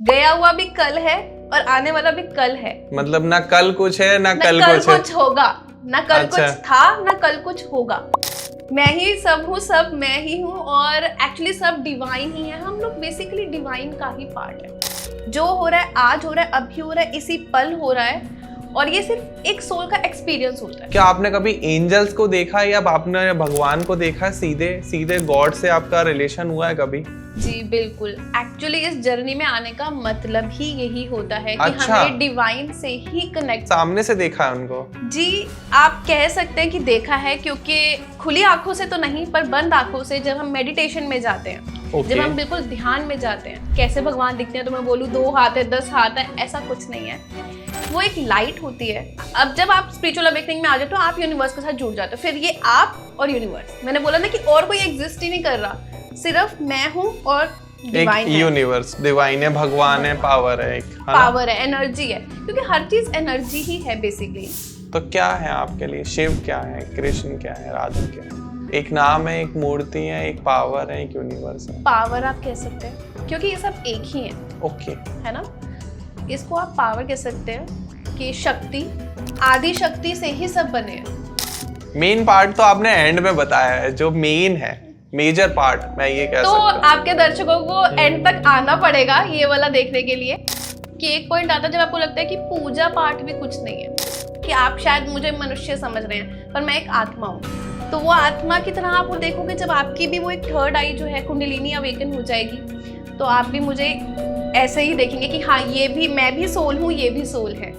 गया हुआ भी कल है और आने वाला भी कल है। मतलब ना कल कुछ है ना कल कुछ होगा, ना कल अच्छा। कुछ था ना कल कुछ होगा। मैं ही सब हूँ, सब मैं ही हूँ और एक्चुअली सब डिवाइन ही है। हम लोग बेसिकली डिवाइन का ही पार्ट है। जो हो रहा है आज हो रहा है, अभी हो रहा है, इसी पल हो रहा है और ये सिर्फ एक सोल का एक्सपीरियंस होता है। क्या आपने कभी एंजल्स को देखा है या आपने भगवान को देखा है? सीधे सीधे गॉड से आपका रिलेशन हुआ है कभी? जी बिल्कुल। एक्चुअली इस जर्नी में आने का मतलब ही यही होता है कि अच्छा। हमें डिवाइन से ही कनेक्ट। सामने से देखा है उनको? जी आप कह सकते हैं कि देखा है, क्योंकि खुली आंखों से तो नहीं पर बंद आंखों से जब हम मेडिटेशन में जाते हैं, जब हम बिल्कुल ध्यान में जाते हैं। कैसे भगवान दिखते हैं तो मैं बोलूँ 2 हाथ है 10 हाथ है, ऐसा कुछ नहीं है। वो एक लाइट होती है। अब जब आप स्पिरिचुअल अवेकनिंग में आ जाते हो तो आप यूनिवर्स के साथ जुड़ जाते हो। फिर ये आप और यूनिवर्स, मैंने बोला ना कि और कोई एग्जिस्ट ही नहीं कर रहा, सिर्फ मैं हूँ और डिवाइन है। यूनिवर्स डिवाइन है, भगवान है, पावर है, एक पावर है, एनर्जी है, क्योंकि हर चीज एनर्जी ही है बेसिकली। तो क्या है आपके लिए? शिव क्या है, कृष्ण क्या है, राधा क्या है? एक नाम है, एक मूर्ति है, एक पावर है, एक यूनिवर्स है। पावर आप कह सकते हैं क्योंकि ये सब एक ही है। ओके है ना, इसको आप पावर कह सकते हैं कि शक्ति, आदि शक्ति से ही सब बने हैं। मेन पार्ट तो आपने एंड में बताया है, जो मेन है, मेजर पार्ट मैं ये कह तो सकता हूँ। आपके दर्शकों को एंड तक आना पड़ेगा ये वाला देखने के लिए कि एक पॉइंट आता है जब आपको लगता है कि पूजा पाठ भी कुछ नहीं है, कि आप शायद मुझे मनुष्य समझ रहे हैं पर मैं एक आत्मा हूँ। तो वो आत्मा की तरह आप वो देखोगे जब आपकी भी वो एक थर्ड आई जो है कुंडलिनी अवेकन हो जाएगी, तो आप भी मुझे ऐसे ही देखेंगे कि हाँ ये भी, मैं भी सोल हूँ, ये भी सोल है।